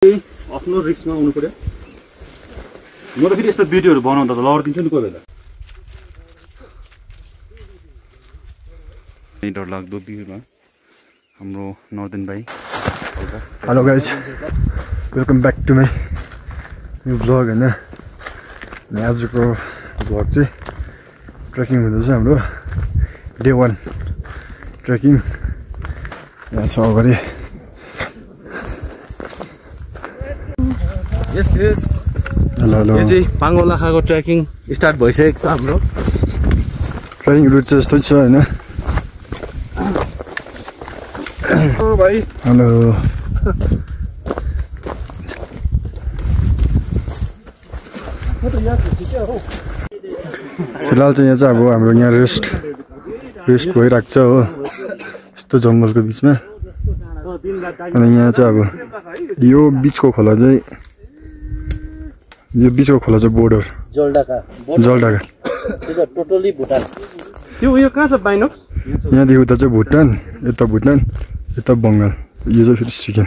आफ्नो रिस्कमा आउनु पर्यो। म त फेरि यस्तो भिडियोहरु बनाउँदा त लड्दिन्छु नि कोही बेला। डर लाग्दो भिउमा हाम्रो नर्दन भाइ। Hello guys, welcome back to my new vlog हैन। आजको भ्लग चाहिँ ट्रेकिङ हुँदैछ हाम्रो डे 1 ट्रेकिङ। यहाँ छ अगाडि। यस यस हेलो हेलो। यो चाहिँ पाङ्गोलाखाको ट्रेकिङ स्टार्ट भइसकेको छ हाम्रो। ट्रेकिङ रुट चाहिँ यस्तै छ हैन। ओ भाइ हेलो। फिलहाल चाहिँ यहाँ चाहिँ अब हाम्रो यहाँ रेस्ट भइरहेको छ हो, यस्तो जङ्गलको बिचमा। अनि यहाँ चाहिँ अब यो बिचको खोला चाहिँ बोर्डर जलढाका टोटली भुटान। यो कहाँ छ बाइनोक्स? यहाँदेखि उता चाहिँ भुटान, यता बङ्गाल, यो चाहिँ फेरि सिक्किम।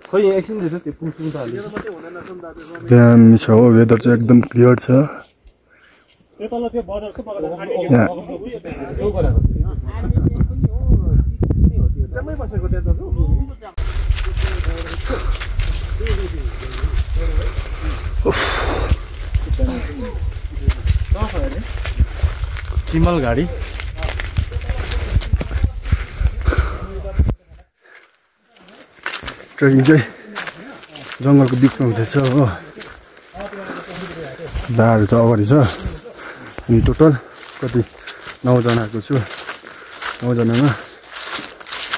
खोइ यहाँ एकछिन रहेछ त्यो पुसुङ त हाल्यो। दामी छ हो, वेदर चाहिँ एकदम क्लियर छ। चिमल गाडी ट्रेकिङ चाहिँ जङ्गलको बिचमा हुँदैछ हो। दाहरू चाहिँ अगाडि छ। अनि टोटल कति 9 जनाको छु। 9 जनामा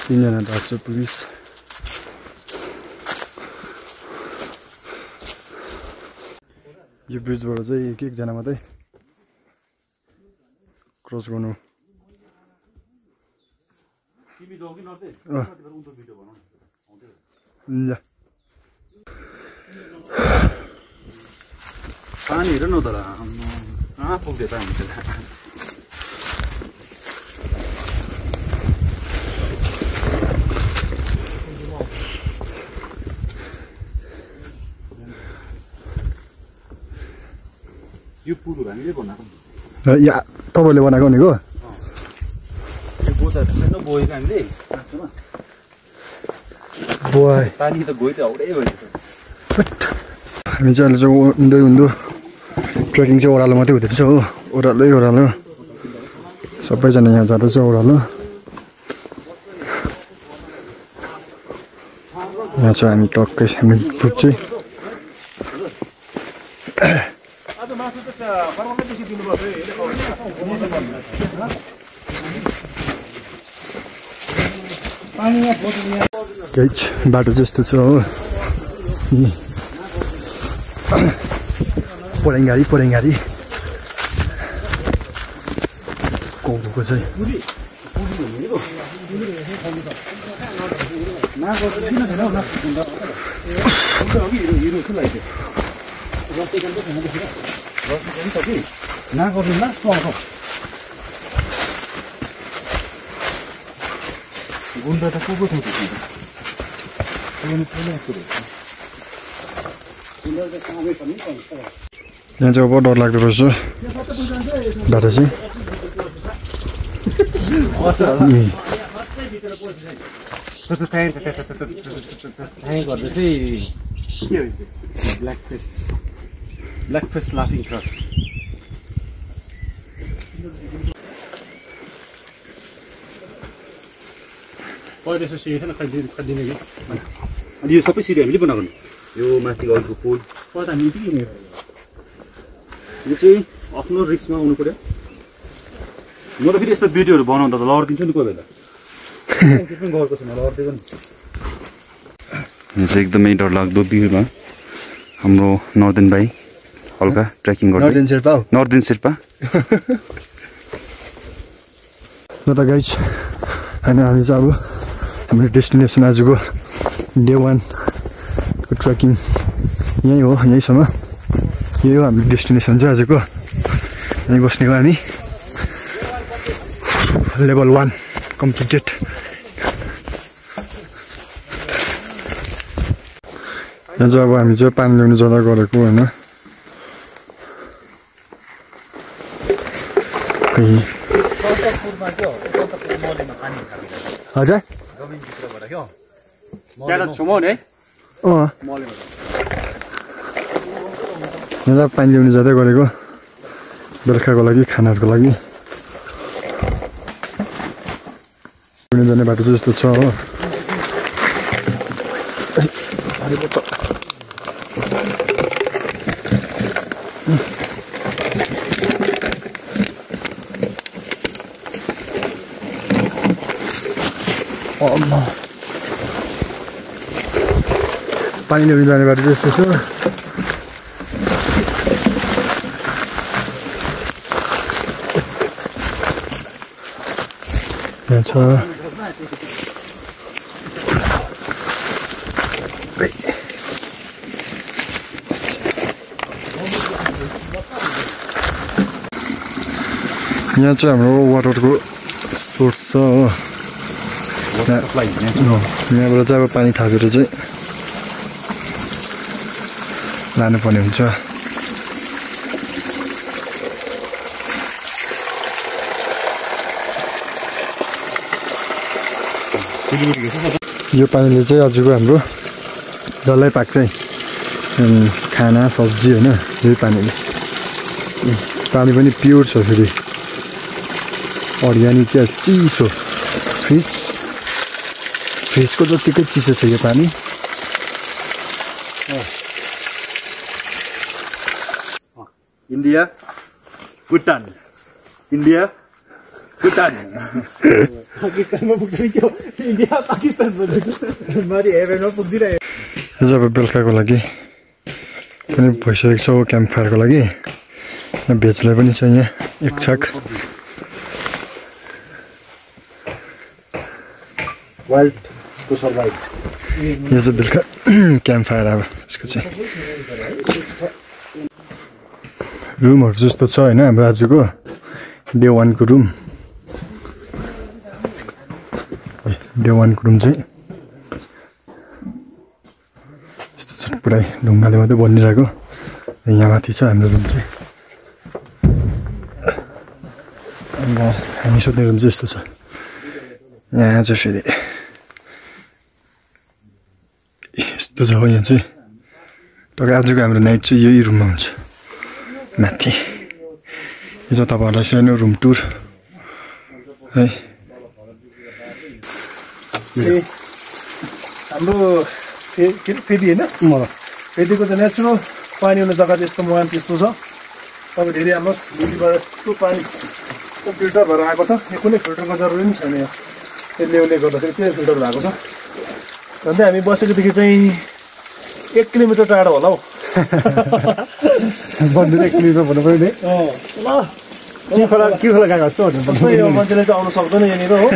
3 जना दार छ पुलिस। यो ब्रिजबाट चाहिँ एक जना मात्रै क्रस गर्नु। ल पानी हेर न त कहाँ पुग्दै त हामी त। यो पुलहरु हामीले बनाएको या तपाईले बनाएको भनेको? यो बोतहरु छैन बोएको हामीले बोय पानी त गयो त औडै भयो। हामी चाहिँ अहिले चाहिँ उन्दो ट्रेकिङ चाहिँ ओह्रालो मात्रै हुँदैछ हो। ओह्रालो सबैजना यहाँ जाँदैछ ओह्रालो। यहाँ चाहिँ हामी टक्कै हामी ग्रुप चाहिँ बाटो चाहिँ यस्तो छ हो। पोरेङ्गारी कोको चाहिँ गुन्डा त को छ यहाँ चाहिँ अब डर लाग्दो रहेछ बाटो चाहिँ। गर्दा चाहिँ ब्ल्याक फेस लाफिङ क्रस। पहिला यसो सिकेको छैन खदिने कि। अनि यो सबै सिडी हामीले बनाएको यो माथि अगाडिको पुल पता हामी के यो चाहिँ आफ्नो रिस्कमा आउनु पर्यो। म त फेरि यस्तो भिडियोहरु बनाउँदा त लड्दिन्छु नि कोही बेला। के पनि गएको छैन लड्दिएको नि। यो चाहिँ एकदमै डरलाग्दो भिउमा हाम्रो नर्दन भाइ हल्का ट्रेकिङ गर्दै। नर्दन शेर्पा न त गाइज। अनि हामी चाहिँ अब हाम्रो डेस्टिनेसन आजको डे 1 को ट्रेकिङ यही हो, यहीसम्म। यही हो हाम्रो डेस्टिनेसन चाहिँ आजको। यहीँ बस्ने हो हामी। लेभल 1 कम्प्लिटेड यहाँ चाहिँ अब हामी चाहिँ पानी ल्याउनु जाँदा गरेको होइन हजुर यहाँ पानी ल्याउनु जाँदै गरेको बेलुकाको लागि खानाहरूको लागि जाने बाटो चाहिँ यस्तो छ हो पानी ल्याउनु जाने बाटो चाहिँ यस्तो छ यहाँ छ यहाँ चाहिँ हाम्रो वाटरको सोर्स छ हो यहाँबाट चाहिँ अब पानी थापेर चाहिँ लानुपर्ने हुन्छ यो पानीले चाहिँ आजको हाम्रो डल्लै पाक्छ खाना सब्जी होइन यही पानीले पानी पनि प्योर छ फेरि अर्ग्यानिक क्या चिसो फ्रिजको जतिकै चिसो छ यो पानी इन्डिया भुटान इन्डिया भुटान पाकिस्तानमा पुग्दैन के इन्डिया पाकिस्तान माथि हेभेनमा पुग्दिरहेको जब बेलुकाको लागि पनि भइसकेको छ क्याम्प फायरको लागि भेजलाई पनि छ यहाँ एक छाक वर्ल्ड टु सर्भाइभ यो चाहिँ बेलुका क्याम्प फायर अब यसको चाहिँ रुमहरू जस्तो छ होइन हाम्रो आजको डे 1 को रुम डे 1 को रुम चाहिँ यस्तो छ पुरै ढुङ्गाले मात्रै बनिरहेको यहाँ माथि छ हाम्रो रुम चाहिँ अन्त हामी सुत्ने रुम चाहिँ यस्तो छ यहाँ चाहिँ फेरि यस्तो छ हो यहाँ चाहिँ तर आजको हाम्रो नाइट चाहिँ यही रुममा हुन्छ माथि यो चाहिँ तपाईँहरूलाई सानो रुम टुर है हाम्रो फेरि होइन फेदिको चाहिँ नेचुरल पानी हुने जग्गा चाहिँ यस्तो मुहान त्यस्तो छ तपाईँ धेरै हाम्रो भोलिबाट यस्तो पानी फिल्टर भएर आएको छ यो कुनै फिल्टरको जरुरी पनि छैन यहाँ यसले गर्दाखेरि त्यही फिल्टर भएको छ अन्त हामी बसेकोदेखि चाहिँ 1 किलोमिटर टाढो होला हौ बन्द 1 किलोमिटर भन्नु पऱ्यो नि ल के खोला गएको जस्तो यो मान्छेले चाहिँ आउनु सक्दैन यहाँनिर हो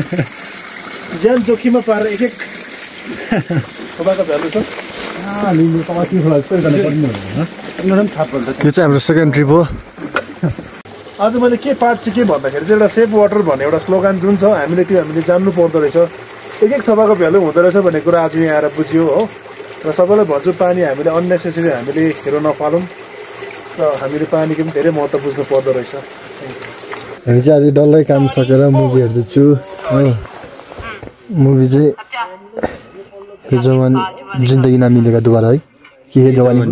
ज्यान जोखिममा पारेर एक खोलाको भ्यालु छ यो चाहिँ हाम्रो सेकेन्ड ट्रिप हो आज मैले के पार्ट चाहिँ के भन्दाखेरि चाहिँ एउटा सेभ वाटर भन्ने एउटा स्लोगान जुन छ हामीले जान्नु पर्दो रहेछ एक थोपाको भ्यालु हुँदो रहेछ भन्ने कुरा आज यहाँ आएर बुझ्यो हो र सबैलाई भन्छु पानी हामीले अननेसेसरी हामीले हेरो नफालौँ र हामीले पानीको पनि धेरै महत्त्व बुझ्नु पर्दो रहेछ हामी चाहिँ आज डल्लै काम सकेर मुभी हेर्दैछु हो मुभी चाहिँ यो जवान जिन्दगी नमिलेगा दोबारा है के हे जवानी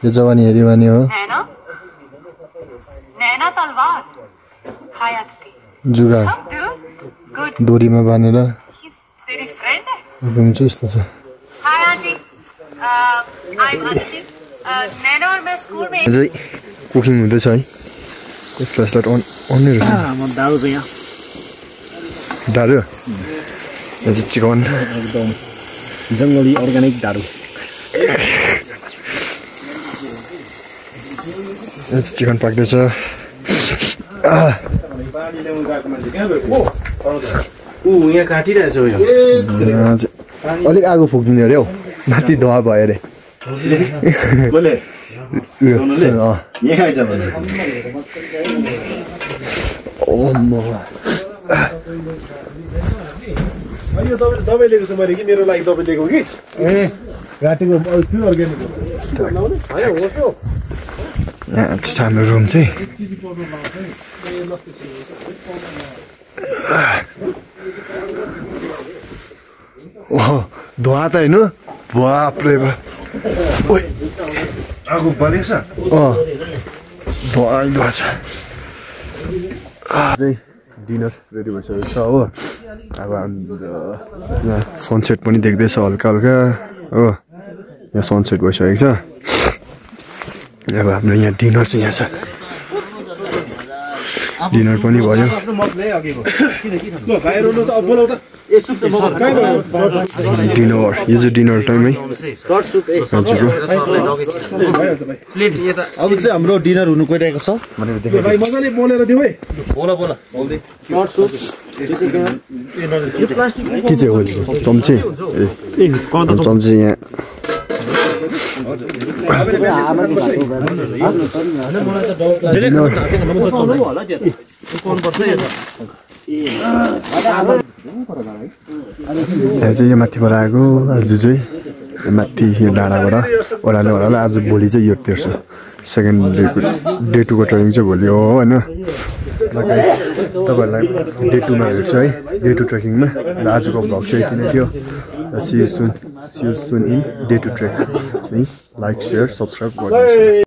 यो जवानी हेऱ्यो भने हो जुगा डोरीमा बाँधेर रुम चाहिँ यस्तो छ कुकिङ हुँदैछ है फ्ल्यासलाइट अन नै रहेछ दारु यो चाहिँ चिकन एकदम जङ्गली अर्ग्यानिक दारु चिकन पाक्दैछ यहाँ काटिरहेछ अलिक आगो फुक्दिने अरे हौ माथि धुवा भयो अरे यो दबाई लिएको छु मैले कि मेरो लागि दबाई लिएको कि घाँटीको त्यो अर्ग्यानिक यहाँ चाहिँ हाम्रो रुम चाहिँ धुवा त होइन बाफ्रे बा आगो बलेको छ धुवा छ चाहिँ डिनर रेडी भइसकेको छ हो अब यहाँ सनसेट पनि देख्दैछ हल्का हल्का हो यहाँ सनसेट भइसकेको छ अब हाम्रो यहाँ डिनर चाहिँ यहाँ छ डिनर पनि भयो डिनर यो चाहिँ डिनर टाइम है अब चाहिँ हाम्रो डिनर हुनु गइरहेको छ भाइ मजाले बोलेर दिऊ है के चाहिँ हो चम्ची ए चम्ची यहाँ यहाँ चाहिँ यो माथिबाट आएको आज चाहिँ माथि यो डाँडाबाट ओह्रालो ओह्रालो आज भोलि चाहिँ यो तेर्छु सेकेन्ड डे टूको ट्रेनिङ चाहिँ भोलि हो होइन तपाईँहरूलाई डे टूमा भेट्छु है डे टू ट्रेकिङमा र आजको भ्लग चाहिँ यति नै थियो see you soon in day two trek है लाइक सेयर सब्सक्राइब गर्नुहोस्